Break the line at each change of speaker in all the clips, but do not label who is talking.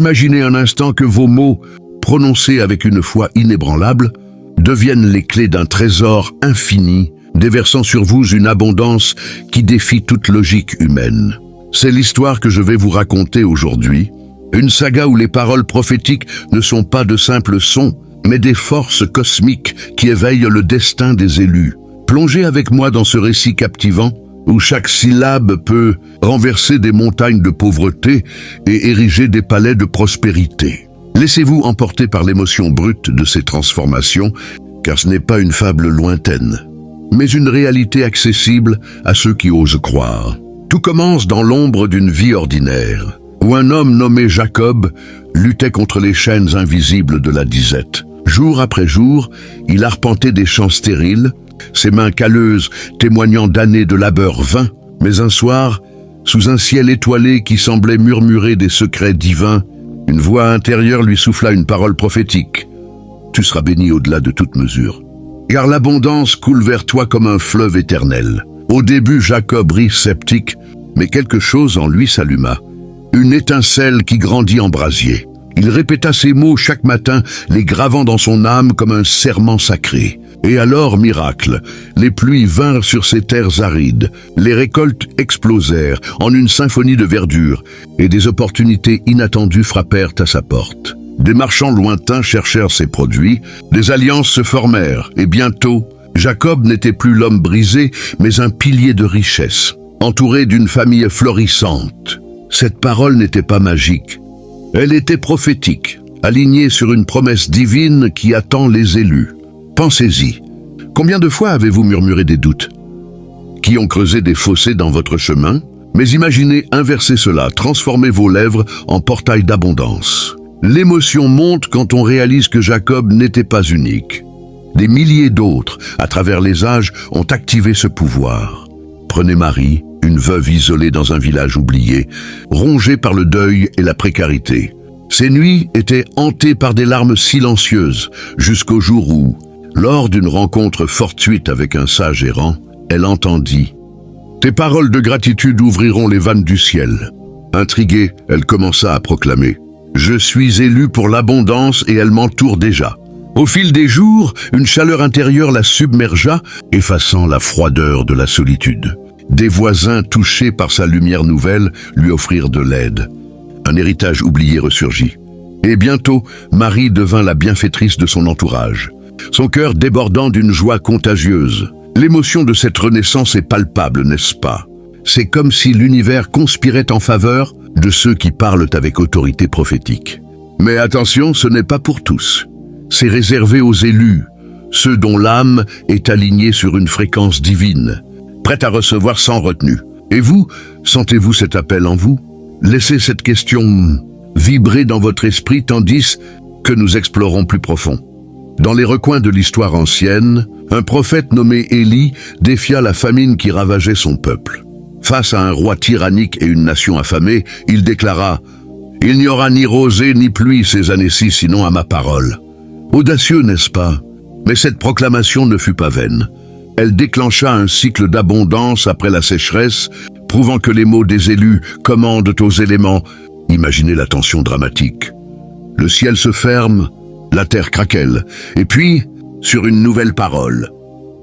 Imaginez un instant que vos mots, prononcés avec une foi inébranlable, deviennent les clés d'un trésor infini, déversant sur vous une abondance qui défie toute logique humaine. C'est l'histoire que je vais vous raconter aujourd'hui, une saga où les paroles prophétiques ne sont pas de simples sons, mais des forces cosmiques qui éveillent le destin des élus. Plongez avec moi dans ce récit captivant, où chaque syllabe peut renverser des montagnes de pauvreté et ériger des palais de prospérité. Laissez-vous emporter par l'émotion brute de ces transformations, car ce n'est pas une fable lointaine, mais une réalité accessible à ceux qui osent croire. Tout commence dans l'ombre d'une vie ordinaire, où un homme nommé Jacob luttait contre les chaînes invisibles de la disette. Jour après jour, il arpentait des champs stériles, ses mains calleuses témoignant d'années de labeur vain. Mais un soir, sous un ciel étoilé qui semblait murmurer des secrets divins, une voix intérieure lui souffla une parole prophétique. « Tu seras béni au-delà de toute mesure, car l'abondance coule vers toi comme un fleuve éternel. » Au début, Jacob rit sceptique, mais quelque chose en lui s'alluma. Une étincelle qui grandit en brasier. Il répéta ces mots chaque matin, les gravant dans son âme comme un serment sacré. Et alors, miracle, les pluies vinrent sur ces terres arides, les récoltes explosèrent en une symphonie de verdure, et des opportunités inattendues frappèrent à sa porte. Des marchands lointains cherchèrent ses produits, des alliances se formèrent, et bientôt, Jacob n'était plus l'homme brisé, mais un pilier de richesse, entouré d'une famille florissante. Cette parole n'était pas magique, elle était prophétique, alignée sur une promesse divine qui attend les élus. Pensez-y, combien de fois avez-vous murmuré des doutes qui ont creusé des fossés dans votre chemin? Mais imaginez inverser cela, transformer vos lèvres en portail d'abondance. L'émotion monte quand on réalise que Jacob n'était pas unique. Des milliers d'autres, à travers les âges, ont activé ce pouvoir. Prenez Marie, une veuve isolée dans un village oublié, rongée par le deuil et la précarité. Ses nuits étaient hantées par des larmes silencieuses, jusqu'au jour où, lors d'une rencontre fortuite avec un sage errant, elle entendit « Tes paroles de gratitude ouvriront les vannes du ciel. » Intriguée, elle commença à proclamer « Je suis élue pour l'abondance et elle m'entoure déjà. » Au fil des jours, une chaleur intérieure la submergea, effaçant la froideur de la solitude. Des voisins touchés par sa lumière nouvelle lui offrirent de l'aide. Un héritage oublié ressurgit. Et bientôt, Marie devint la bienfaitrice de son entourage, son cœur débordant d'une joie contagieuse. L'émotion de cette renaissance est palpable, n'est-ce pas? C'est comme si l'univers conspirait en faveur de ceux qui parlent avec autorité prophétique. Mais attention, ce n'est pas pour tous. C'est réservé aux élus, ceux dont l'âme est alignée sur une fréquence divine, prête à recevoir sans retenue. Et vous, sentez-vous cet appel en vous? Laissez cette question vibrer dans votre esprit tandis que nous explorons plus profond. Dans les recoins de l'histoire ancienne, un prophète nommé Élie défia la famine qui ravageait son peuple. Face à un roi tyrannique et une nation affamée, il déclara « Il n'y aura ni rosée ni pluie ces années-ci sinon à ma parole ». Audacieux, n'est-ce pas? Mais cette proclamation ne fut pas vaine. Elle déclencha un cycle d'abondance après la sécheresse, prouvant que les mots des élus commandent aux éléments. Imaginez la tension dramatique. Le ciel se ferme, la terre craquelle, et puis, sur une nouvelle parole,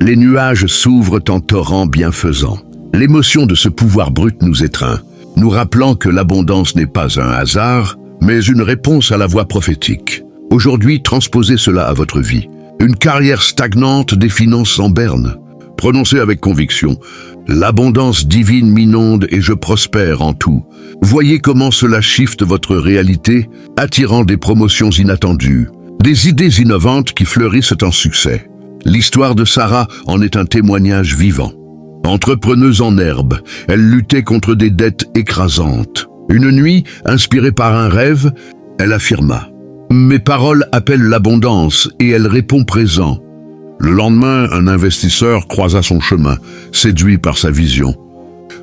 les nuages s'ouvrent en torrents bienfaisants. L'émotion de ce pouvoir brut nous étreint, nous rappelant que l'abondance n'est pas un hasard, mais une réponse à la voix prophétique. Aujourd'hui, transposez cela à votre vie. Une carrière stagnante, des finances sans berne. Prononcez avec conviction. L'abondance divine m'inonde et je prospère en tout. Voyez comment cela shift votre réalité, attirant des promotions inattendues, des idées innovantes qui fleurissent en succès. L'histoire de Sarah en est un témoignage vivant. Entrepreneuse en herbe, elle luttait contre des dettes écrasantes. Une nuit, inspirée par un rêve, elle affirma « Mes paroles appellent l'abondance et elle répond présent. » Le lendemain, un investisseur croisa son chemin, séduit par sa vision.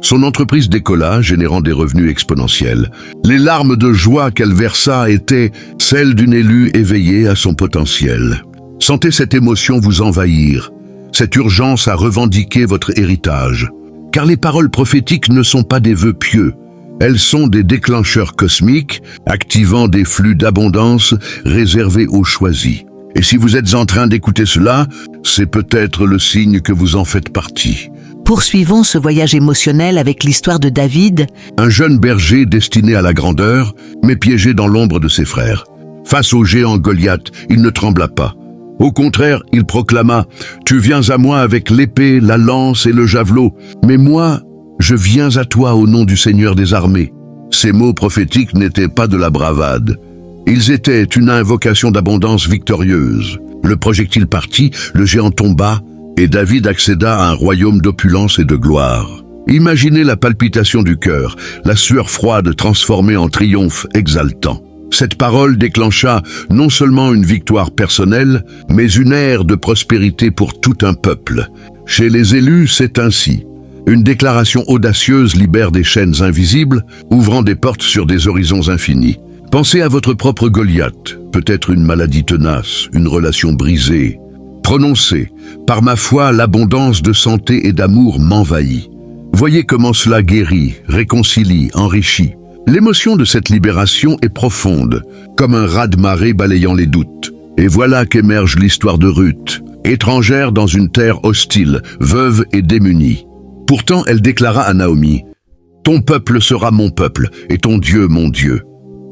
Son entreprise décolla, générant des revenus exponentiels. Les larmes de joie qu'elle versa étaient celles d'une élue éveillée à son potentiel. Sentez cette émotion vous envahir, cette urgence à revendiquer votre héritage. Car les paroles prophétiques ne sont pas des vœux pieux, Elles sont des déclencheurs cosmiques, activant des flux d'abondance réservés aux choisis. Et si vous êtes en train d'écouter cela, c'est peut-être le signe que vous en faites partie.
Poursuivons ce voyage émotionnel avec l'histoire de David.
Un jeune berger destiné à la grandeur, mais piégé dans l'ombre de ses frères. Face au géant Goliath, il ne trembla pas. Au contraire, il proclama « Tu viens à moi avec l'épée, la lance et le javelot, mais moi, je viens à toi au nom du Seigneur des armées. » Ces mots prophétiques n'étaient pas de la bravade. Ils étaient une invocation d'abondance victorieuse. Le projectile partit, le géant tomba, et David accéda à un royaume d'opulence et de gloire. Imaginez la palpitation du cœur, la sueur froide transformée en triomphe exaltant. Cette parole déclencha non seulement une victoire personnelle, mais une ère de prospérité pour tout un peuple. Chez les élus, c'est ainsi. Une déclaration audacieuse libère des chaînes invisibles, ouvrant des portes sur des horizons infinis. Pensez à votre propre Goliath, peut-être une maladie tenace, une relation brisée. Prononcez, par ma foi, l'abondance de santé et d'amour m'envahit. Voyez comment cela guérit, réconcilie, enrichit. L'émotion de cette libération est profonde, comme un raz-de-marée balayant les doutes. Et voilà qu'émerge l'histoire de Ruth, étrangère dans une terre hostile, veuve et démunie. Pourtant, elle déclara à Naomi, « Ton peuple sera mon peuple, et ton Dieu mon Dieu. »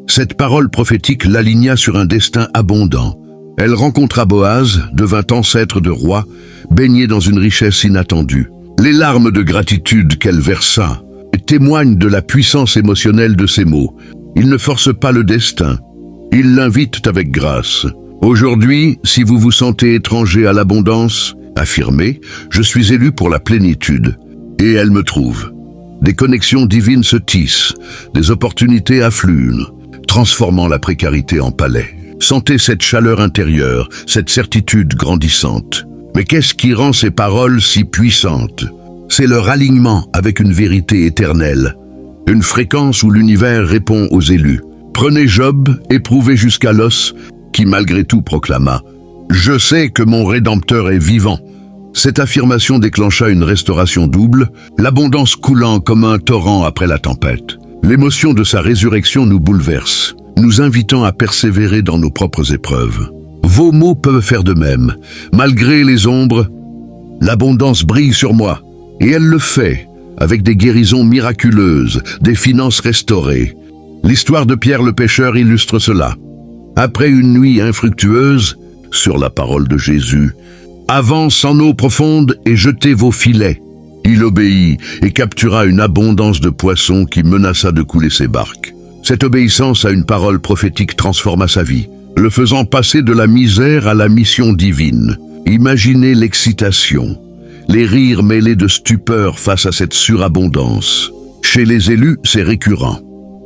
Cette parole prophétique l'aligna sur un destin abondant. Elle rencontra Boaz, devint ancêtre de roi, baigné dans une richesse inattendue. Les larmes de gratitude qu'elle versa témoignent de la puissance émotionnelle de ces mots. Ils ne forcent pas le destin, ils l'invitent avec grâce. Aujourd'hui, si vous vous sentez étranger à l'abondance, affirmez « Je suis élu pour la plénitude » et elle me trouve. Des connexions divines se tissent, des opportunités affluent, transformant la précarité en palais. Sentez cette chaleur intérieure, cette certitude grandissante. Mais qu'est-ce qui rend ces paroles si puissantes ? C'est leur alignement avec une vérité éternelle, une fréquence où l'univers répond aux élus. Prenez Job, éprouvé jusqu'à l'os, qui malgré tout proclama « Je sais que mon Rédempteur est vivant ». Cette affirmation déclencha une restauration double, l'abondance coulant comme un torrent après la tempête. L'émotion de sa résurrection nous bouleverse, nous invitant à persévérer dans nos propres épreuves. Vos mots peuvent faire de même. Malgré les ombres, l'abondance brille sur moi. Et elle le fait, avec des guérisons miraculeuses, des finances restaurées. L'histoire de Pierre le pêcheur illustre cela. Après une nuit infructueuse, sur la parole de Jésus, « Avance en eau profonde et jetez vos filets ». Il obéit et captura une abondance de poissons qui menaça de couler ses barques. Cette obéissance à une parole prophétique transforma sa vie, le faisant passer de la misère à la mission divine. Imaginez l'excitation. Les rires mêlés de stupeur face à cette surabondance. Chez les élus, c'est récurrent.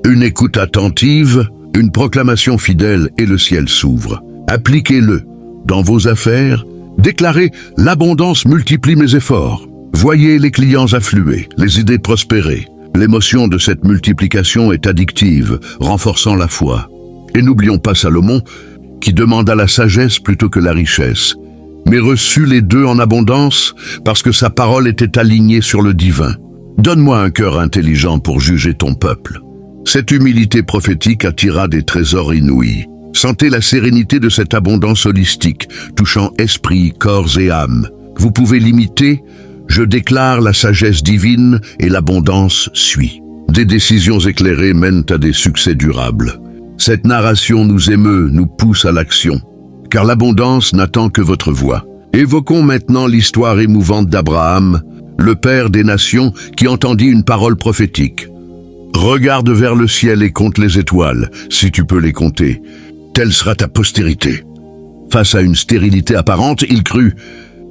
Une écoute attentive, une proclamation fidèle et le ciel s'ouvre. Appliquez-le. Dans vos affaires, déclarez « L'abondance multiplie mes efforts ». Voyez les clients affluer, les idées prospérer. L'émotion de cette multiplication est addictive, renforçant la foi. Et n'oublions pas Salomon, qui demanda la sagesse plutôt que la richesse, mais reçut les deux en abondance parce que sa parole était alignée sur le divin. Donne-moi un cœur intelligent pour juger ton peuple. Cette humilité prophétique attira des trésors inouïs. Sentez la sérénité de cette abondance holistique, touchant esprit, corps et âme. Vous pouvez l'imiter. Je déclare la sagesse divine et l'abondance suit. Des décisions éclairées mènent à des succès durables. Cette narration nous émeut, nous pousse à l'action. Car l'abondance n'attend que votre voix. Évoquons maintenant l'histoire émouvante d'Abraham, le père des nations qui entendit une parole prophétique. Regarde vers le ciel et compte les étoiles, si tu peux les compter. Telle sera ta postérité. Face à une stérilité apparente, il crut,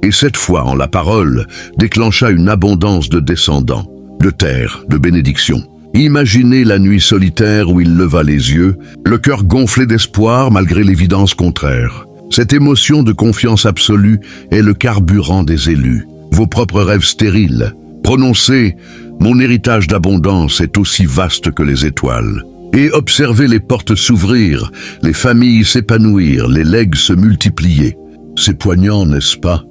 et cette foi en la parole déclencha une abondance de descendants, de terre, de bénédictions. Imaginez la nuit solitaire où il leva les yeux, le cœur gonflé d'espoir malgré l'évidence contraire. Cette émotion de confiance absolue est le carburant des élus. Vos propres rêves stériles. Prononcez « Mon héritage d'abondance est aussi vaste que les étoiles ». Et observez les portes s'ouvrir, les familles s'épanouir, les legs se multiplier. C'est poignant, n'est-ce pas?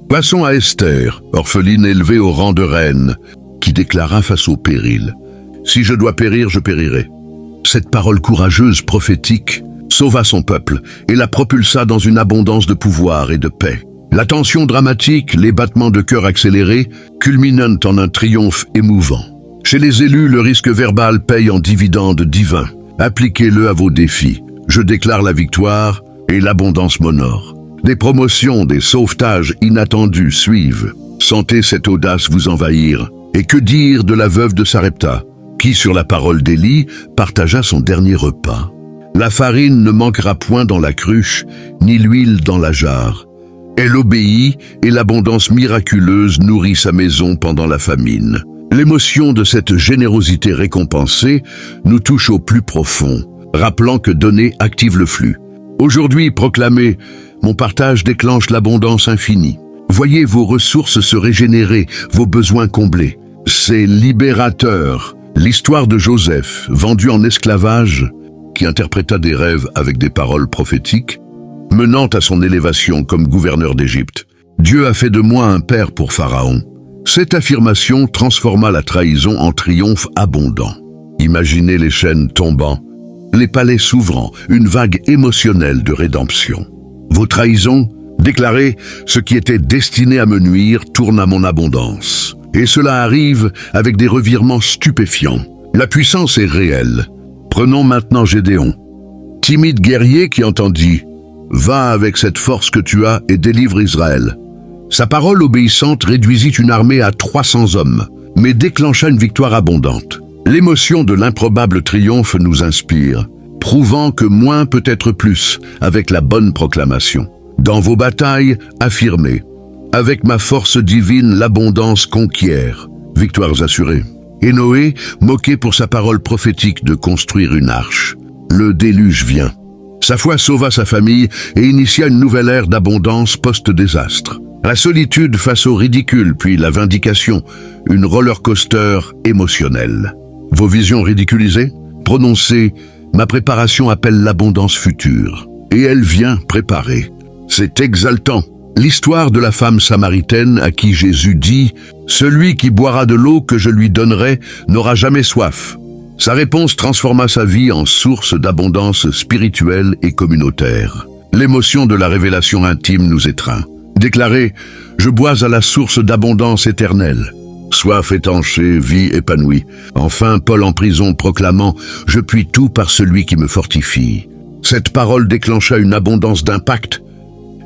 Passons à Esther, orpheline élevée au rang de reine, qui déclara face au péril. Si je dois périr, je périrai. Cette parole courageuse, prophétique, sauva son peuple et la propulsa dans une abondance de pouvoir et de paix. La tension dramatique, les battements de cœur accélérés, culminant en un triomphe émouvant. Chez les élus, le risque verbal paye en dividendes divins. Appliquez-le à vos défis. Je déclare la victoire et l'abondance m'honore. Des promotions, des sauvetages inattendus suivent. Sentez cette audace vous envahir. Et que dire de la veuve de Sarepta, qui, sur la parole d'Élie, partagea son dernier repas. La farine ne manquera point dans la cruche, ni l'huile dans la jarre. Elle obéit et l'abondance miraculeuse nourrit sa maison pendant la famine. L'émotion de cette générosité récompensée nous touche au plus profond, rappelant que donner active le flux. Aujourd'hui, proclamez « Mon partage déclenche l'abondance infinie ». Voyez vos ressources se régénérer, vos besoins comblés. C'est libérateur. L'histoire de Joseph, vendu en esclavage, qui interpréta des rêves avec des paroles prophétiques, menant à son élévation comme gouverneur d'Égypte. Dieu a fait de moi un père pour Pharaon. Cette affirmation transforma la trahison en triomphe abondant. Imaginez les chaînes tombant, les palais s'ouvrant, une vague émotionnelle de rédemption. Vos trahisons, déclarez « Ce qui était destiné à me nuire tourne à mon abondance ». Et cela arrive avec des revirements stupéfiants. La puissance est réelle. Prenons maintenant Gédéon. Timide guerrier qui entendit « Va avec cette force que tu as et délivre Israël ». Sa parole obéissante réduisit une armée à 300 hommes, mais déclencha une victoire abondante. L'émotion de l'improbable triomphe nous inspire, prouvant que moins peut être plus avec la bonne proclamation. Dans vos batailles, affirmez « Avec ma force divine, l'abondance conquiert ». Victoires assurées. Et Noé, moqué pour sa parole prophétique de construire une arche. Le déluge vient. Sa foi sauva sa famille et initia une nouvelle ère d'abondance post-désastre. La solitude face au ridicule, puis la vindication, une roller coaster émotionnelle. Vos visions ridiculisées? Prononcez « Ma préparation appelle l'abondance future ». Et elle vient préparée. C'est exaltant. L'histoire de la femme samaritaine à qui Jésus dit « Celui qui boira de l'eau que je lui donnerai n'aura jamais soif ». Sa réponse transforma sa vie en source d'abondance spirituelle et communautaire. L'émotion de la révélation intime nous étreint. Déclarez « Je bois à la source d'abondance éternelle ». Soif étanchée, vie épanouie. Enfin, Paul en prison proclamant « Je puis tout par celui qui me fortifie ». Cette parole déclencha une abondance d'impact.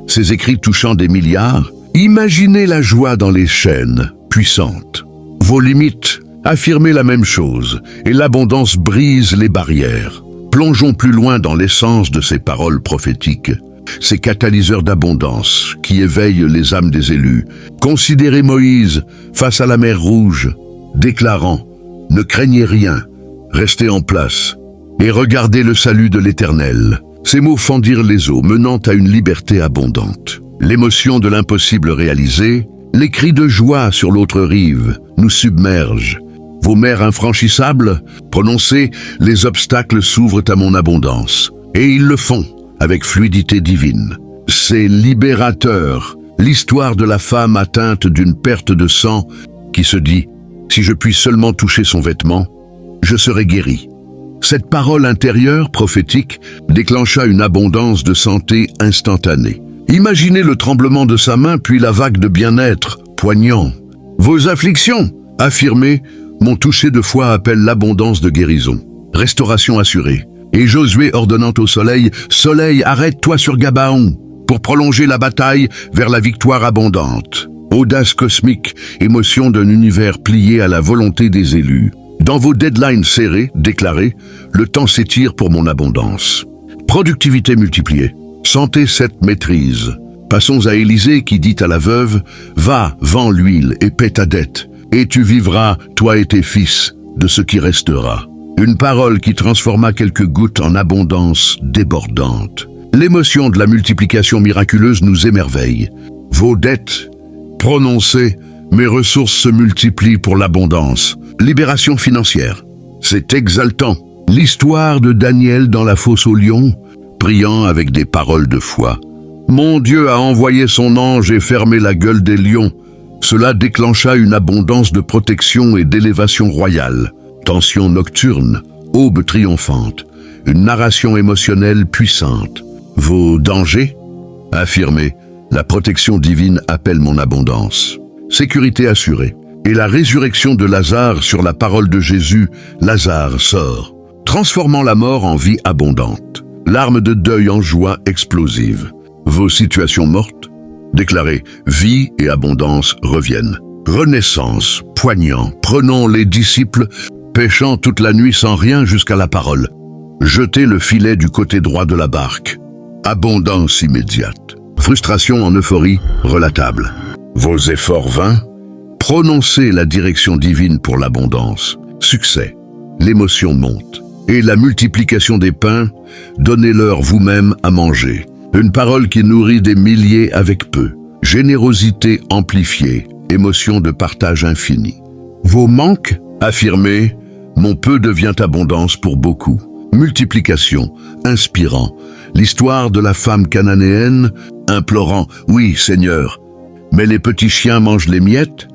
Ses écrits touchant des milliards. Imaginez la joie dans les chaînes, puissantes. Vos limites, affirmez la même chose, et l'abondance brise les barrières. Plongeons plus loin dans l'essence de ces paroles prophétiques. Ces catalyseurs d'abondance qui éveillent les âmes des élus. Considérez Moïse face à la mer Rouge, déclarant « Ne craignez rien, restez en place et regardez le salut de l'Éternel ». Ces mots fendirent les eaux, menant à une liberté abondante. L'émotion de l'impossible réalisé, les cris de joie sur l'autre rive, nous submergent. Vos mers infranchissables, prononcez « Les obstacles s'ouvrent à mon abondance ». Et ils le font, avec fluidité divine. C'est libérateur, l'histoire de la femme atteinte d'une perte de sang qui se dit « Si je puis seulement toucher son vêtement, je serai guéri ». Cette parole intérieure, prophétique, déclencha une abondance de santé instantanée. Imaginez le tremblement de sa main, puis la vague de bien-être, poignant. Vos afflictions, affirmez, mon toucher de foi appelle l'abondance de guérison. Restauration assurée. Et Josué ordonnant au soleil, « Soleil, arrête-toi sur Gabaon » pour prolonger la bataille vers la victoire abondante. Audace cosmique, émotion d'un univers plié à la volonté des élus. Dans vos deadlines serrés, déclarez « Le temps s'étire pour mon abondance ». Productivité multipliée. Sentez cette maîtrise. Passons à Élisée qui dit à la veuve « Va, vends l'huile et paie ta dette, et tu vivras, toi et tes fils, de ce qui restera ». Une parole qui transforma quelques gouttes en abondance débordante. L'émotion de la multiplication miraculeuse nous émerveille. Vos dettes, prononcez « Mes ressources se multiplient pour l'abondance ». Libération financière. C'est exaltant. L'histoire de Daniel dans la fosse aux lions, priant avec des paroles de foi. Mon Dieu a envoyé son ange et fermé la gueule des lions. Cela déclencha une abondance de protection et d'élévation royale. tension nocturne, aube triomphante, une narration émotionnelle puissante. Vos dangers? Affirmez, la protection divine appelle mon abondance. Sécurité assurée. Et la résurrection de Lazare sur la parole de Jésus, Lazare sort, transformant la mort en vie abondante. Larmes de deuil en joie explosive. Vos situations mortes? Déclarez, vie et abondance reviennent. Renaissance, poignant, prenons les disciples, pêchant toute la nuit sans rien jusqu'à la parole. Jetez le filet du côté droit de la barque. Abondance immédiate. Frustration en euphorie, relatable. Vos efforts vains? Prononcez la direction divine pour l'abondance. Succès. L'émotion monte. Et la multiplication des pains, donnez-leur vous-même à manger. Une parole qui nourrit des milliers avec peu. Générosité amplifiée. Émotion de partage infini. Vos manques? Affirmez, mon peu devient abondance pour beaucoup. Multiplication, inspirant. L'histoire de la femme cananéenne, implorant, oui Seigneur, mais les petits chiens mangent les miettes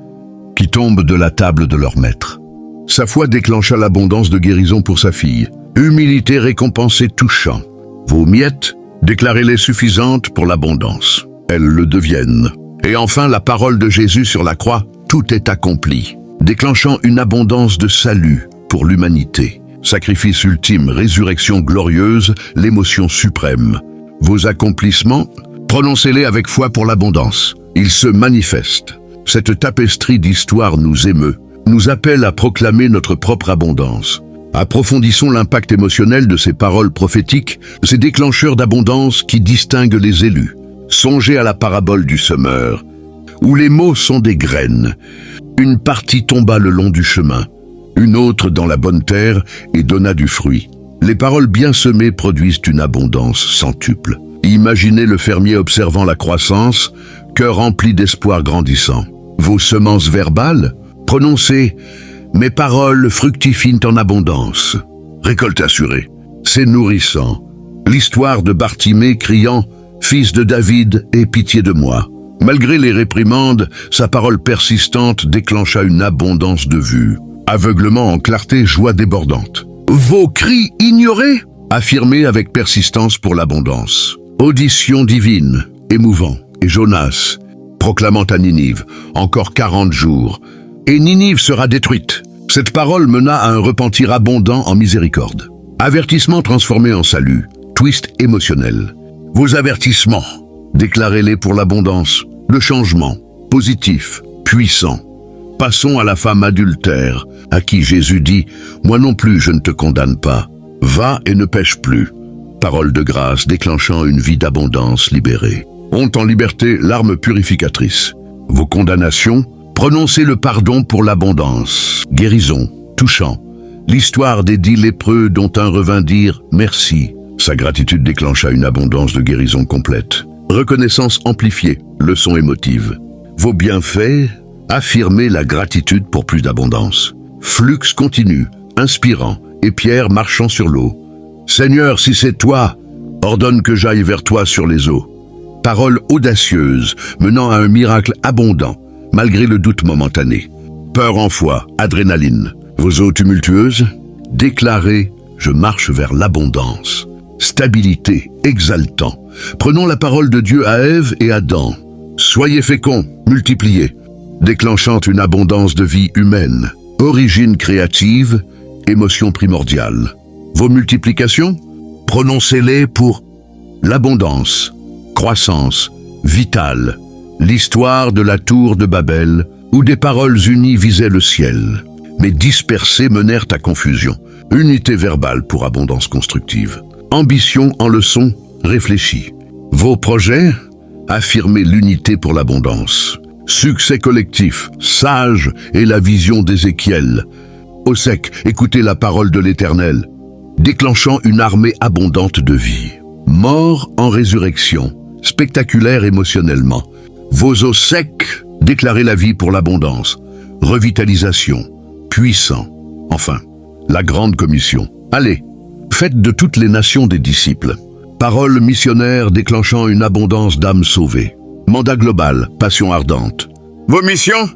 qui tombent de la table de leur maître. Sa foi déclencha l'abondance de guérison pour sa fille. Humilité récompensée touchant. Vos miettes, déclarez-les suffisantes pour l'abondance. Elles le deviennent. Et enfin, la parole de Jésus sur la croix, tout est accompli, déclenchant une abondance de salut pour l'humanité. Sacrifice ultime, résurrection glorieuse, l'émotion suprême. Vos accomplissements, prononcez-les avec foi pour l'abondance. Ils se manifestent. Cette tapestrie d'histoire nous émeut, nous appelle à proclamer notre propre abondance. Approfondissons l'impact émotionnel de ces paroles prophétiques, ces déclencheurs d'abondance qui distinguent les élus. Songez à la parabole du semeur, où les mots sont des graines. Une partie tomba le long du chemin, une autre dans la bonne terre et donna du fruit. Les paroles bien semées produisent une abondance centuple. Imaginez le fermier observant la croissance, cœur rempli d'espoir grandissant. Vos semences verbales? Prononcez « Mes paroles fructifient en abondance ». Récolte assurée. C'est nourrissant. L'histoire de Bartimée criant « Fils de David, aie pitié de moi ». Malgré les réprimandes, sa parole persistante déclencha une abondance de vues. Aveuglement en clarté, joie débordante. Vos cris ignorés? Affirmés avec persistance pour l'abondance. Audition divine, émouvant. Et Jonas, proclamant à Ninive, encore 40 jours. Et Ninive sera détruite. Cette parole mena à un repentir abondant en miséricorde. Avertissement transformé en salut. Twist émotionnel. Vos avertissements, déclarez-les pour l'abondance. Le changement, positif, puissant. Passons à la femme adultère, à qui Jésus dit « Moi non plus je ne te condamne pas. Va et ne pêche plus. » Parole de grâce déclenchant une vie d'abondance libérée. Honte en liberté, larmes purificatrices. Vos condamnations, prononcez le pardon pour l'abondance. Guérison, touchant. L'histoire des 10 lépreux dont un revint dire « Merci ». Sa gratitude déclencha une abondance de guérison complète. Reconnaissance amplifiée, leçon émotive. Vos bienfaits, affirmez la gratitude pour plus d'abondance. Flux continu, inspirant, et Pierre marchant sur l'eau. Seigneur, si c'est toi, ordonne que j'aille vers toi sur les eaux. Parole audacieuse, menant à un miracle abondant, malgré le doute momentané. Peur en foi, adrénaline. Vos eaux tumultueuses, déclarez, je marche vers l'abondance. Stabilité, exaltant. Prenons la parole de Dieu à Ève et Adam. Soyez féconds, multipliez, déclenchant une abondance de vie humaine. Origine créative, émotion primordiale. Vos multiplications, prononcez-les pour l'abondance, croissance, vitale. L'histoire de la tour de Babel, où des paroles unies visaient le ciel, mais dispersées menèrent à confusion. Unité verbale pour abondance constructive. Ambition en leçon réfléchie. Vos projets, affirmez l'unité pour l'abondance. Succès collectif, sage et la vision d'Ézéchiel. Au sec, écoutez la parole de l'Éternel, déclenchant une armée abondante de vie. Mort en résurrection, spectaculaire émotionnellement. Vos os secs, déclarez la vie pour l'abondance. Revitalisation, puissant. Enfin, la grande commission. Allez, faites de toutes les nations des disciples. Parole missionnaire déclenchant une abondance d'âmes sauvées. Mandat global, passion ardente. Vos missions?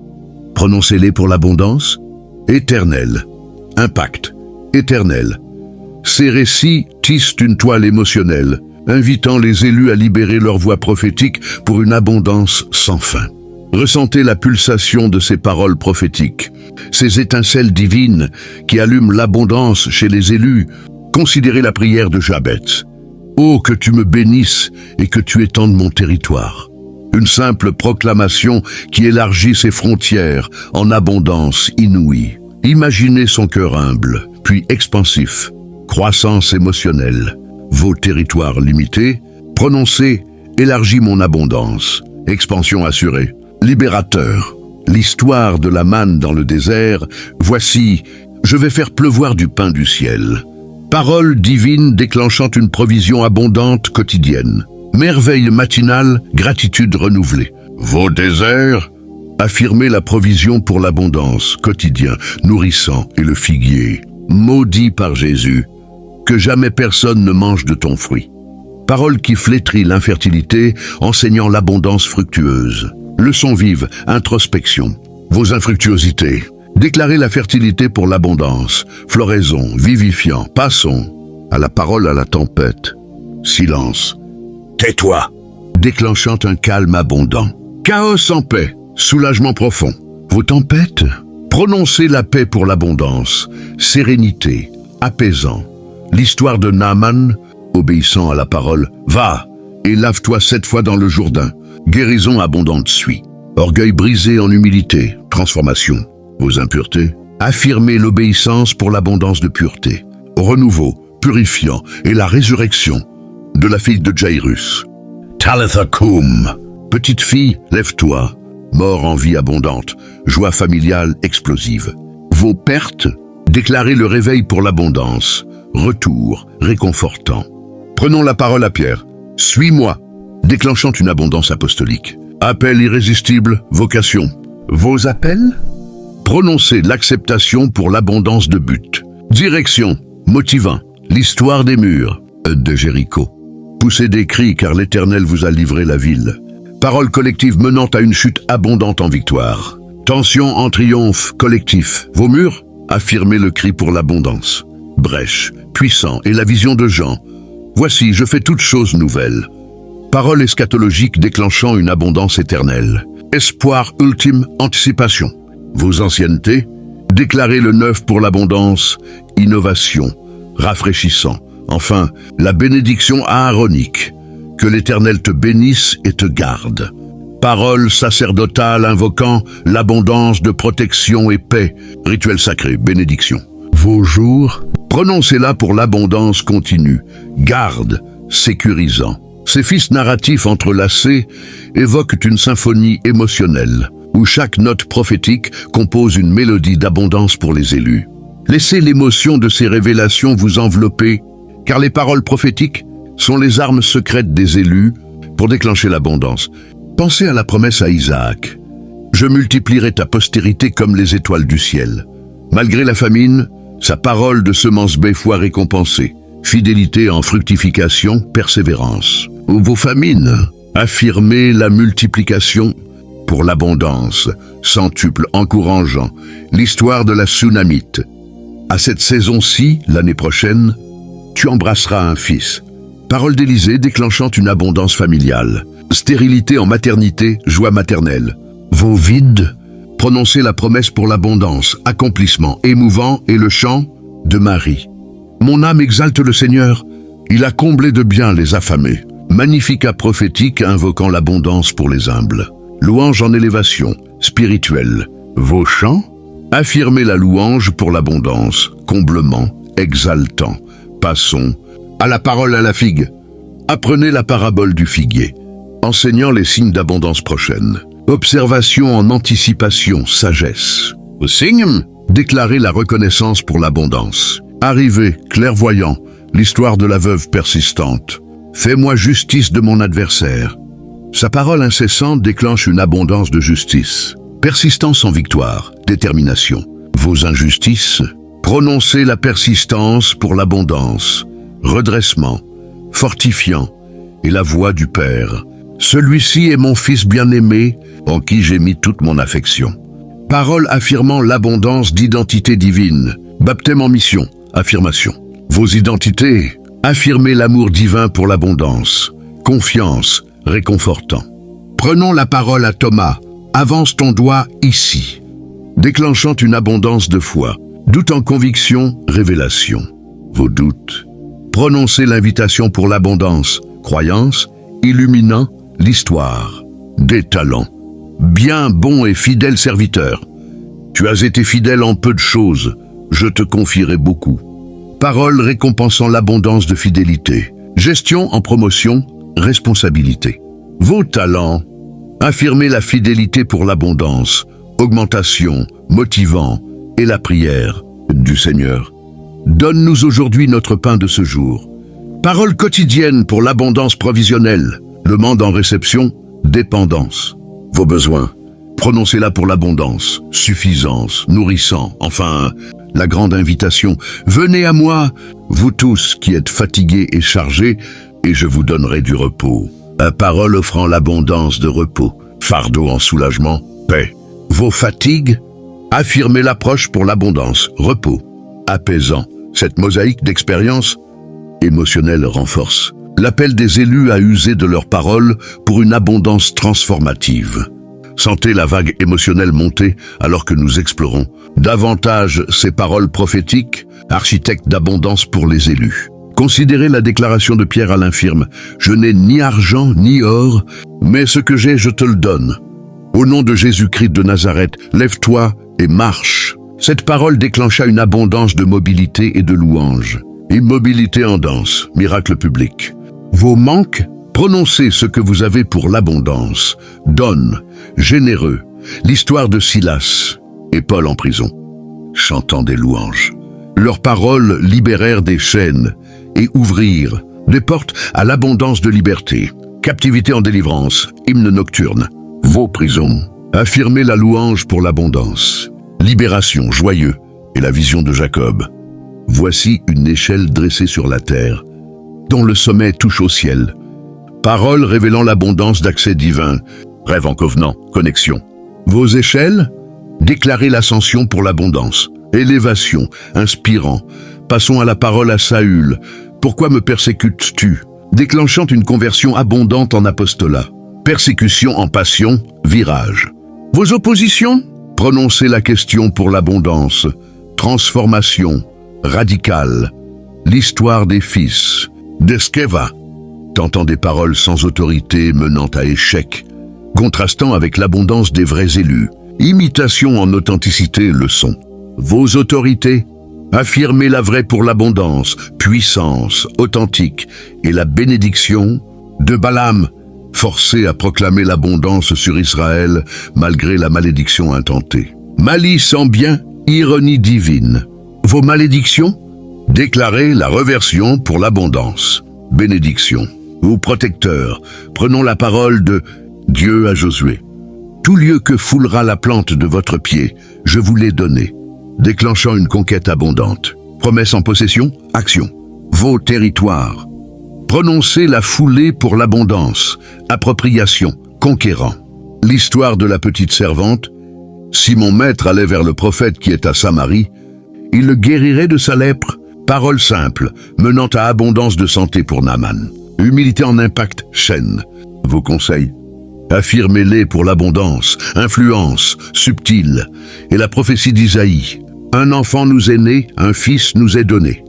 Prononcez-les pour l'abondance. Éternel, impact, éternel. Ces récits tissent une toile émotionnelle, invitant les élus à libérer leur voix prophétique pour une abondance sans fin. Ressentez la pulsation de ces paroles prophétiques, ces étincelles divines qui allument l'abondance chez les élus. Considérez la prière de Jabez. « Oh, que tu me bénisses et que tu étendes mon territoire !» Une simple proclamation qui élargit ses frontières en abondance inouïe. Imaginez son cœur humble, puis expansif. Croissance émotionnelle. Vos territoires limités. Prononcez « Élargis mon abondance ». Expansion assurée. Libérateur. L'histoire de la manne dans le désert. Voici, je vais faire pleuvoir du pain du ciel. Parole divine déclenchant une provision abondante quotidienne. Merveille matinale, gratitude renouvelée. Vos déserts, affirmez la provision pour l'abondance, quotidien, nourrissant et le figuier. Maudit par Jésus, que jamais personne ne mange de ton fruit. Parole qui flétrit l'infertilité, enseignant l'abondance fructueuse. Leçon vive, introspection. Vos infructuosités. Déclarez la fertilité pour l'abondance, floraison, vivifiant. Passons à la parole à la tempête. Silence. Tais-toi. Déclenchant un calme abondant. Chaos en paix, soulagement profond. Vos tempêtes. Prononcez la paix pour l'abondance, sérénité, apaisant. L'histoire de Naaman, obéissant à la parole. Va et lave-toi 7 fois dans le Jourdain. Guérison abondante suit. Orgueil brisé en humilité, transformation. Vos impuretés. Affirmez l'obéissance pour l'abondance de pureté. Renouveau, purifiant et la résurrection de la fille de Jairus. Talitha Koum. Petite fille, lève-toi. Mort en vie abondante, joie familiale explosive. Vos pertes, déclarez le réveil pour l'abondance. Retour, réconfortant. Prenons la parole à Pierre. Suis-moi, déclenchant une abondance apostolique. Appel irrésistible, vocation. Vos appels? Prononcez l'acceptation pour l'abondance de but. Direction, motivant, l'histoire des murs de Jéricho. Poussez des cris car l'Éternel vous a livré la ville. Parole collective menant à une chute abondante en victoire. Tension en triomphe collectif. Vos murs? Affirmez le cri pour l'abondance. Brèche, puissant et la vision de Jean. Voici, je fais toutes choses nouvelles. Parole eschatologique déclenchant une abondance éternelle. Espoir ultime, anticipation. Vos anciennetés, déclarez le neuf pour l'abondance, innovation, rafraîchissant. Enfin, la bénédiction aaronique. Que l'Éternel te bénisse et te garde. Parole sacerdotale invoquant l'abondance de protection et paix. Rituel sacré, bénédiction. Vos jours, prononcez-la pour l'abondance continue. Garde, sécurisant. Ces fils narratifs entrelacés évoquent une symphonie émotionnelle, où chaque note prophétique compose une mélodie d'abondance pour les élus. Laissez l'émotion de ces révélations vous envelopper, car les paroles prophétiques sont les armes secrètes des élus pour déclencher l'abondance. Pensez à la promesse à Isaac. Je multiplierai ta postérité comme les étoiles du ciel. Malgré la famine, sa parole de semence foi récompensée. Fidélité en fructification, persévérance. Vos famines, affirmez la multiplication pour l'abondance, centuple encourageant, l'histoire de la Sunamite. À cette saison-ci, l'année prochaine, tu embrasseras un fils. Parole d'Élysée déclenchant une abondance familiale. Stérilité en maternité, joie maternelle. Vos vides, prononcez la promesse pour l'abondance, accomplissement émouvant et le chant de Marie. Mon âme exalte le Seigneur, il a comblé de bien les affamés. Magnificat prophétique invoquant l'abondance pour les humbles. Louange en élévation, spirituelle. Vos chants, affirmez la louange pour l'abondance, comblement, exaltant. Passons à la parole à la figue. Apprenez la parabole du figuier, enseignant les signes d'abondance prochaine. Observation en anticipation, sagesse. Au signe, déclarez la reconnaissance pour l'abondance. Arrivée, clairvoyant, l'histoire de la veuve persistante. Fais-moi justice de mon adversaire. Sa parole incessante déclenche une abondance de justice. Persistance en victoire, détermination. Vos injustices, prononcez la persistance pour l'abondance. Redressement, fortifiant, et la voix du Père. Celui-ci est mon fils bien-aimé, en qui j'ai mis toute mon affection. Parole affirmant l'abondance d'identité divine. Baptême en mission, affirmation. Vos identités, affirmez l'amour divin pour l'abondance. Confiance, réconfortant. Prenons la parole à Thomas. Avance ton doigt ici. Déclenchant une abondance de foi. Doute en conviction, révélation. Vos doutes. Prononcez l'invitation pour l'abondance. Croyance, illuminant l'histoire. Des talents. Bien, bon et fidèle serviteur. Tu as été fidèle en peu de choses. Je te confierai beaucoup. Parole récompensant l'abondance de fidélité. Gestion en promotion, responsabilité. Vos talents. Affirmez la fidélité pour l'abondance, augmentation, motivant, et la prière du Seigneur. Donne-nous aujourd'hui notre pain de ce jour. Parole quotidienne pour l'abondance provisionnelle. Le monde en réception, dépendance. Vos besoins. Prononcez-la pour l'abondance, suffisance, nourrissant, enfin, la grande invitation. Venez à moi, vous tous qui êtes fatigués et chargés, et je vous donnerai du repos. La parole offrant l'abondance de repos, fardeau en soulagement, paix. Vos fatigues, affirmez l'approche pour l'abondance, repos, apaisant. Cette mosaïque d'expériences émotionnelle renforce. L'appel des élus à user de leurs paroles pour une abondance transformative. Sentez la vague émotionnelle monter alors que nous explorons davantage ces paroles prophétiques, architectes d'abondance pour les élus. Considérez la déclaration de Pierre à l'infirme. Je n'ai ni argent ni or, mais ce que j'ai, je te le donne. Au nom de Jésus-Christ de Nazareth, lève-toi et marche. Cette parole déclencha une abondance de mobilité et de louange. Immobilité en danse, miracle public. Vos manques, prononcez ce que vous avez pour l'abondance. Donne, généreux. L'histoire de Silas et Paul en prison, chantant des louanges. Leurs paroles libérèrent des chaînes et ouvrirent des portes à l'abondance de liberté. Captivité en délivrance, hymne nocturne. Vos prisons, affirmez la louange pour l'abondance. Libération, joyeux, et la vision de Jacob. Voici une échelle dressée sur la terre, dont le sommet touche au ciel. Parole révélant l'abondance d'accès divin. Rêve en covenant, connexion. Vos échelles, déclarez l'ascension pour l'abondance. Élévation, inspirant. Passons à la parole à Saül. Pourquoi me persécutes-tu? Déclenchant une conversion abondante en apostolat. Persécution en passion, virage. Vos oppositions? Prononcez la question pour l'abondance. Transformation, radicale. L'histoire des fils. D'Eskeva. Tentant des paroles sans autorité menant à échec. Contrastant avec l'abondance des vrais élus. Imitation en authenticité, leçon. Vos autorités? Affirmez la vraie pour l'abondance, puissance, authentique, et la bénédiction de Balaam, forcé à proclamer l'abondance sur Israël malgré la malédiction intentée. Malice en bien, ironie divine. Vos malédictions? Déclarez la reversion pour l'abondance. Bénédiction. Vous protecteurs, prenons la parole de Dieu à Josué. Tout lieu que foulera la plante de votre pied, je vous l'ai donné. Déclenchant une conquête abondante. Promesse en possession, action. Vos territoires. Prononcez la foulée pour l'abondance. Appropriation, conquérant. L'histoire de la petite servante. Si mon maître allait vers le prophète qui est à Samarie, il le guérirait de sa lèpre. Parole simple, menant à abondance de santé pour Naaman. Humilité en impact, chaîne. Vos conseils. Affirmez-les pour l'abondance, influence, subtile, et la prophétie d'Isaïe. Un enfant nous est né, un fils nous est donné.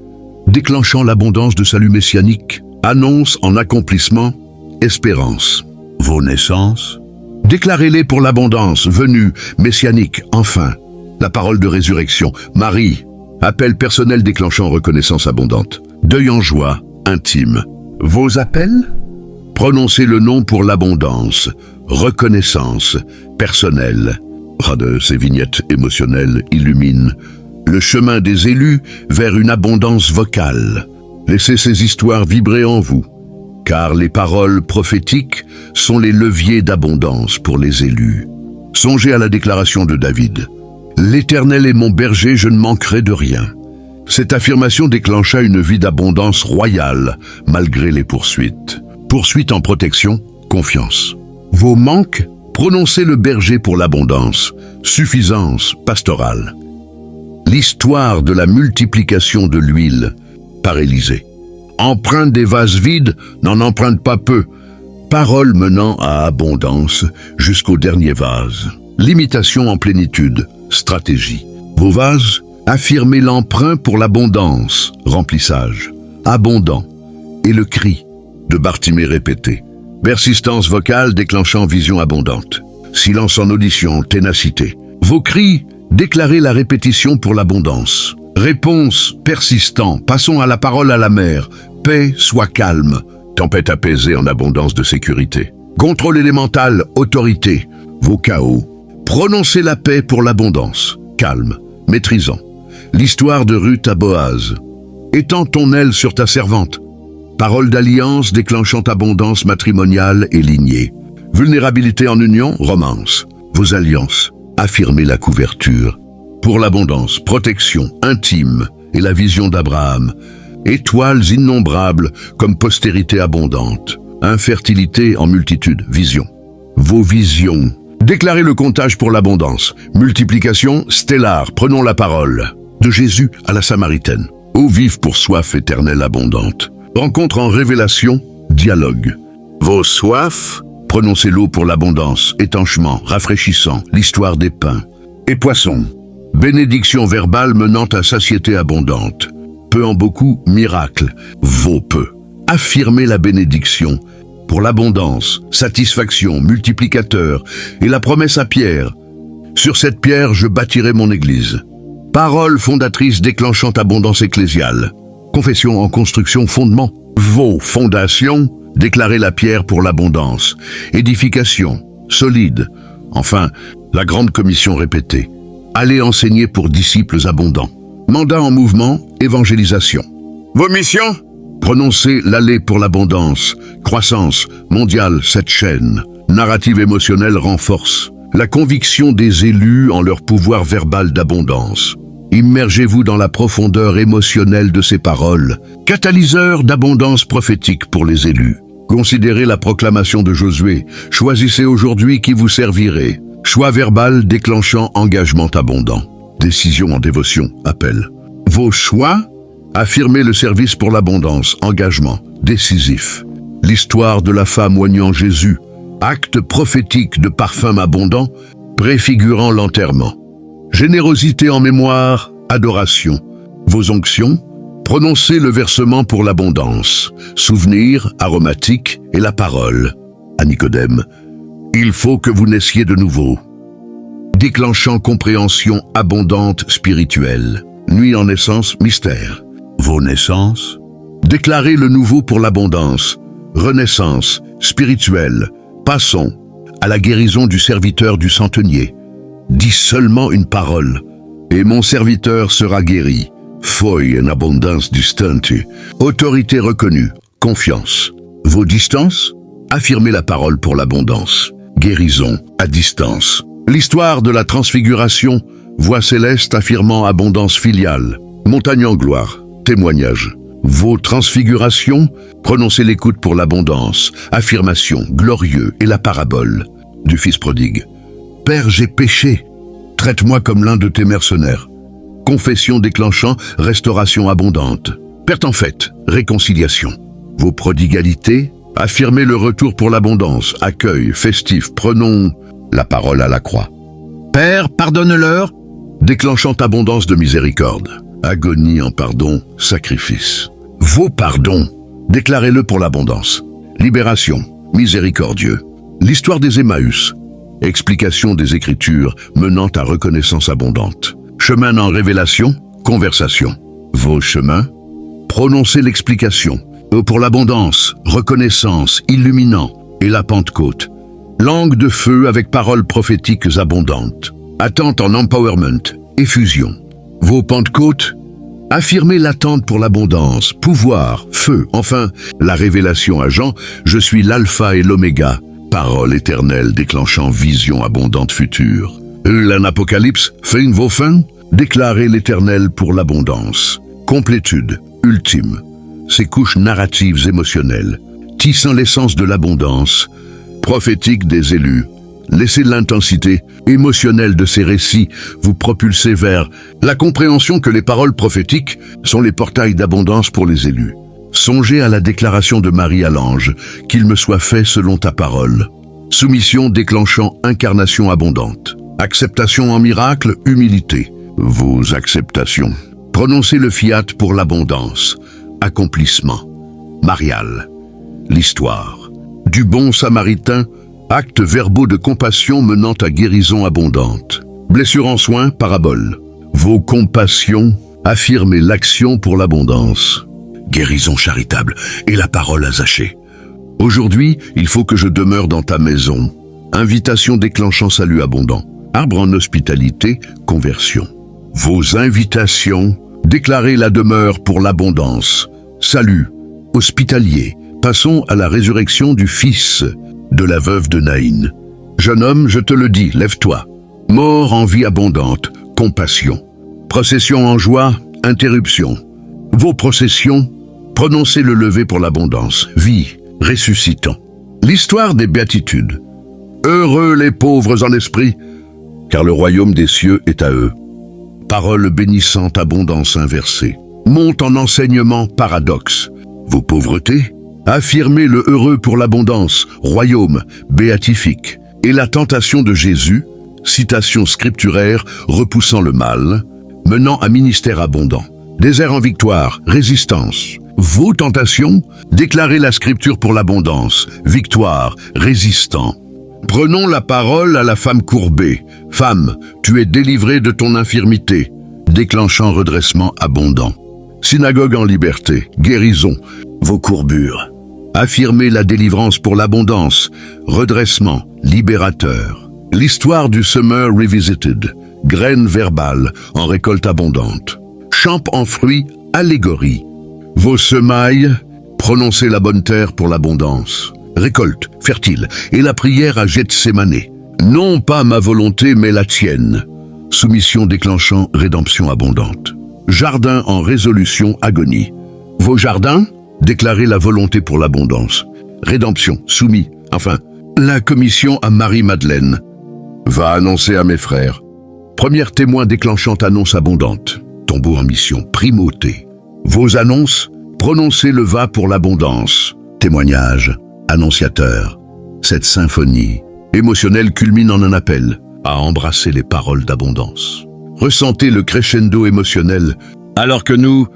Déclenchant l'abondance de salut messianique, annonce en accomplissement, espérance. Vos naissances? Déclarez-les pour l'abondance, venue, messianique, enfin. La parole de résurrection, Marie, appel personnel déclenchant reconnaissance abondante. Deuil en joie, intime. Vos appels? Prononcez le nom pour l'abondance, reconnaissance, personnelle. De ces vignettes émotionnelles illuminent le chemin des élus vers une abondance vocale. Laissez ces histoires vibrer en vous, car les paroles prophétiques sont les leviers d'abondance pour les élus. Songez à la déclaration de David. « L'Éternel est mon berger, je ne manquerai de rien ». Cette affirmation déclencha une vie d'abondance royale, malgré les poursuites. Poursuite en protection, confiance. Vos manques? Prononcez le berger pour l'abondance, suffisance pastorale. L'histoire de la multiplication de l'huile par Élisée. Emprunte des vases vides, n'en emprunte pas peu. Parole menant à abondance jusqu'au dernier vase. Limitation en plénitude, stratégie. Vos vases, affirmez l'emprunt pour l'abondance, remplissage. Abondant. Et le cri de Bartimée répété. Persistance vocale déclenchant vision abondante. Silence en audition, ténacité. Vos cris, déclarez la répétition pour l'abondance. Réponse persistant, passons à la parole à la mer. Paix, sois calme. Tempête apaisée en abondance de sécurité. Contrôle élémental, autorité. Vos chaos. Prononcez la paix pour l'abondance. Calme, maîtrisant. L'histoire de Ruth à Boaz. Étends ton aile sur ta servante. Parole d'alliance déclenchant abondance matrimoniale et lignée. Vulnérabilité en union, romance. Vos alliances, affirmez la couverture. Pour l'abondance, protection, intime et la vision d'Abraham. Étoiles innombrables comme postérité abondante. Infertilité en multitude, vision. Vos visions. Déclarez le comptage pour l'abondance. Multiplication stellare, prenons la parole. De Jésus à la Samaritaine. Eau vive pour soif éternelle abondante. Rencontre en révélation, dialogue. Vos soifs, prononcez l'eau pour l'abondance, étanchement, rafraîchissant, l'histoire des pains. Et poissons. Bénédiction verbale menant à satiété abondante. Peu en beaucoup, miracle. Vos peu. Affirmez la bénédiction. Pour l'abondance, satisfaction, multiplicateur, et la promesse à Pierre. Sur cette pierre, je bâtirai mon église. Parole fondatrice déclenchant abondance ecclésiale. Confession en construction fondement. Vos fondations, déclarez la pierre pour l'abondance. Édification, solide. Enfin, la grande commission répétée. Allez enseigner pour disciples abondants. Mandat en mouvement, évangélisation. Vos missions? Prononcez l'aller pour l'abondance. Croissance, mondiale, cette chaîne. Narrative émotionnelle renforce. La conviction des élus en leur pouvoir verbal d'abondance. Immergez-vous dans la profondeur émotionnelle de ces paroles. Catalyseur d'abondance prophétique pour les élus. Considérez la proclamation de Josué. Choisissez aujourd'hui qui vous servirait. Choix verbal déclenchant engagement abondant. Décision en dévotion, appel. Vos choix? Affirmez le service pour l'abondance, engagement, décisif. L'histoire de la femme oignant Jésus. Acte prophétique de parfum abondant, préfigurant l'enterrement. Générosité en mémoire, adoration. Vos onctions, prononcez le versement pour l'abondance. Souvenir, aromatique et la parole. À Nicodème, il faut que vous naissiez de nouveau. Déclenchant compréhension abondante spirituelle. Nuit en naissance, mystère. Vos naissances, déclarez le nouveau pour l'abondance. Renaissance, spirituelle. Passons à la guérison du serviteur du centenier. Dis seulement une parole, et mon serviteur sera guéri. Foi en abondance distante. Autorité reconnue, confiance. Vos distances? Affirmez la parole pour l'abondance. Guérison à distance. L'histoire de la transfiguration, voix céleste affirmant abondance filiale. Montagne en gloire, témoignage. Vos transfigurations, prononcez l'écoute pour l'abondance. Affirmation, glorieux et la parabole du Fils prodigue. Père, j'ai péché, traite-moi comme l'un de tes mercenaires. Confession déclenchant, restauration abondante. Perte en fait, réconciliation. Vos prodigalités, affirmez le retour pour l'abondance, accueil, festif, prenons la parole à la croix. Père, pardonne-leur, déclenchant abondance de miséricorde. Agonie en pardon, sacrifice. Vos pardons, déclarez-le pour l'abondance. Libération, miséricordieux. L'histoire des Emmaüs. Explication des Écritures menant à reconnaissance abondante. Chemin en révélation, conversation. Vos chemins, prononcez l'explication. Pour l'abondance, reconnaissance, illuminant et la Pentecôte. Langue de feu avec paroles prophétiques abondantes. Attente en empowerment, effusion. Vos Pentecôtes, affirmez l'attente pour l'abondance, pouvoir, feu. Enfin, la révélation à Jean, je suis l'alpha et l'oméga. Parole éternelle déclenchant vision abondante future. Un apocalypse, fin vos fins, déclarez l'éternel pour l'abondance. Complétude, ultime. Ces couches narratives émotionnelles, tissant l'essence de l'abondance, prophétique des élus, Laissez l'intensité émotionnelle de ces récits vous propulser vers la compréhension que les paroles prophétiques sont les portails d'abondance pour les élus. Songez à la déclaration de Marie à l'ange, « Qu'il me soit fait selon ta parole ». Soumission déclenchant incarnation abondante. Acceptation en miracle, humilité. Vos acceptations. Prononcez le fiat pour l'abondance. Accomplissement. Marial. L'histoire. Du bon samaritain, actes verbaux de compassion menant à guérison abondante. Blessure en soins, parabole. Vos compassions, affirmez l'action pour l'abondance. Guérison charitable et la parole à Zachée. Aujourd'hui, il faut que je demeure dans ta maison. Invitation déclenchant salut abondant. Arbre en hospitalité, conversion. Vos invitations, déclarez la demeure pour l'abondance. Salut, hospitalier. Passons à la résurrection du fils de la veuve de Naïn. Jeune homme, je te le dis, lève-toi. Mort en vie abondante, compassion. Procession en joie, interruption. Vos processions, prononcez le lever pour l'abondance. Vie, ressuscitant. L'histoire des béatitudes. Heureux les pauvres en esprit, car le royaume des cieux est à eux. Parole bénissante, abondance inversée. Monte en enseignement, paradoxe. Vos pauvretés, affirmez le heureux pour l'abondance, royaume, béatifique. Et la tentation de Jésus, citation scripturaire repoussant le mal, menant à ministère abondant. Désert en victoire, résistance. Vos tentations, déclarez la scripture pour l'abondance, victoire, résistant. Prenons la parole à la femme courbée. Femme, tu es délivrée de ton infirmité, déclenchant redressement abondant. Synagogue en liberté, guérison, vos courbures. Affirmez la délivrance pour l'abondance, redressement, libérateur. L'histoire du semeur revisited, graine verbale en récolte abondante. Champ en fruits, allégorie. Vos semailles, prononcez la bonne terre pour l'abondance. Récolte, fertile, et la prière à Gethsémane. Non pas ma volonté, mais la tienne. Soumission déclenchant rédemption abondante. Jardin en résolution, agonie. Vos jardins, déclarez la volonté pour l'abondance. Rédemption, soumis, enfin, la commission à Marie-Madeleine. Va annoncer à mes frères. Première témoin déclenchant annonce abondante. Tombeau en mission, primauté. Vos annonces, prononcez le va pour l'abondance. Témoignage, annonciateur. Cette symphonie émotionnelle culmine en un appel à embrasser les paroles d'abondance. Ressentez le crescendo émotionnel alors que nous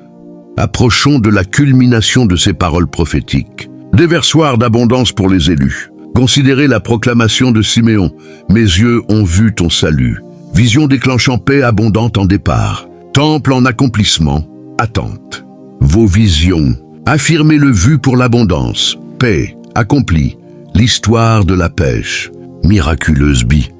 approchons de la culmination de ces paroles prophétiques. Déversoir d'abondance pour les élus. Considérez la proclamation de Siméon. Mes yeux ont vu ton salut. Vision déclenchant paix abondante en départ. Temple en accomplissement, attente. Vos visions, affirmez le vu pour l'abondance. Paix, accomplie. L'histoire de la pêche, miraculeuse bie.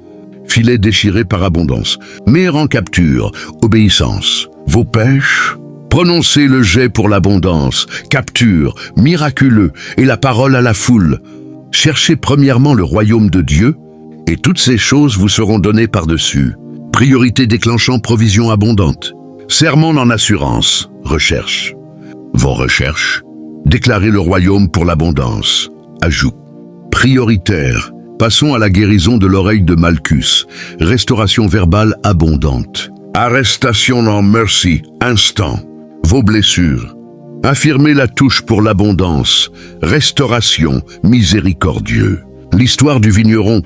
Filet déchiré par abondance. Mer en capture, obéissance. Vos pêches, prononcez le jet pour l'abondance. Capture, miraculeux, et la parole à la foule. Cherchez premièrement le royaume de Dieu, et toutes ces choses vous seront données par-dessus. Priorité déclenchant provision abondante. Sermon en assurance, recherche. Vos recherches, déclarez le royaume pour l'abondance. Ajout. Prioritaire, passons à la guérison de l'oreille de Malchus. Restauration verbale abondante. Arrestation en mercy, instant. Vos blessures. Affirmez la touche pour l'abondance. Restauration, miséricordieux. L'histoire du vigneron.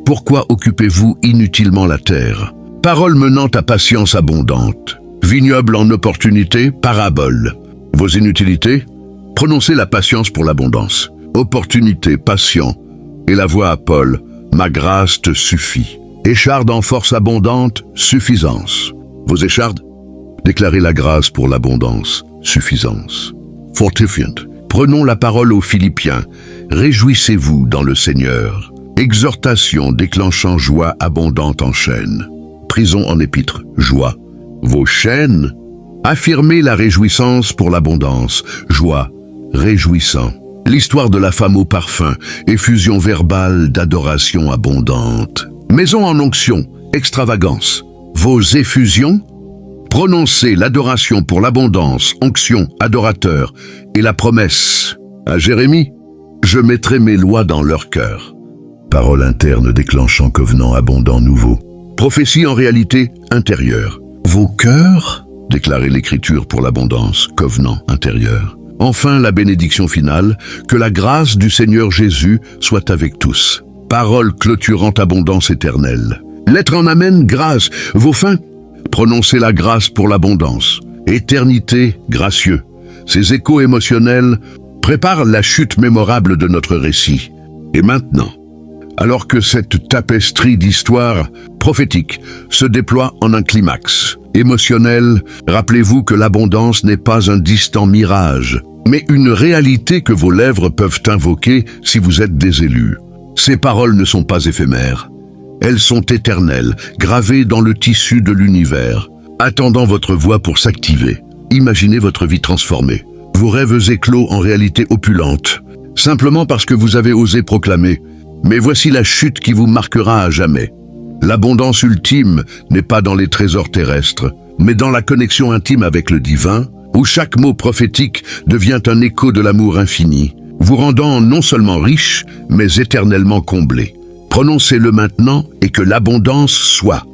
Pourquoi occupez-vous inutilement la terre? Parole menant à patience abondante. Vignoble en opportunité, parabole. Vos inutilités? Prononcez la patience pour l'abondance. Opportunité, patient. Et la voix à Paul, ma grâce te suffit. Écharde en force abondante, suffisance. Vos échardes? Déclarez la grâce pour l'abondance, suffisance. Fortifiant. Prenons la parole aux Philippiens. Réjouissez-vous dans le Seigneur. Exhortation déclenchant joie abondante en chaîne. Prison en épître, joie. Vos chaînes? Affirmez la réjouissance pour l'abondance, joie, réjouissant. L'histoire de la femme au parfum, effusion verbale d'adoration abondante. Maison en onction, extravagance. Vos effusions? Prononcez l'adoration pour l'abondance, onction, adorateur, et la promesse. À Jérémie, je mettrai mes lois dans leur cœur. Parole interne déclenchant covenant abondant nouveau. Prophétie en réalité intérieure. Vos cœurs, déclarait l'Écriture pour l'abondance, covenant intérieur. Enfin, la bénédiction finale, que la grâce du Seigneur Jésus soit avec tous. Parole clôturant abondance éternelle. Lettre en amène, grâce. Vos fins, prononcez la grâce pour l'abondance. Éternité, gracieux. Ces échos émotionnels préparent la chute mémorable de notre récit. Et maintenant, alors que cette tapestrie d'histoires prophétiques se déploie en un climax émotionnel, rappelez-vous que l'abondance n'est pas un distant mirage, mais une réalité que vos lèvres peuvent invoquer si vous êtes des élus. Ces paroles ne sont pas éphémères. Elles sont éternelles, gravées dans le tissu de l'univers, attendant votre voix pour s'activer. Imaginez votre vie transformée. Vos rêves éclos en réalité opulente, simplement parce que vous avez osé proclamer « Mais voici la chute qui vous marquera à jamais ». L'abondance ultime n'est pas dans les trésors terrestres, mais dans la connexion intime avec le divin, où chaque mot prophétique devient un écho de l'amour infini, vous rendant non seulement riche, mais éternellement comblé. Prononcez-le maintenant et que l'abondance soit.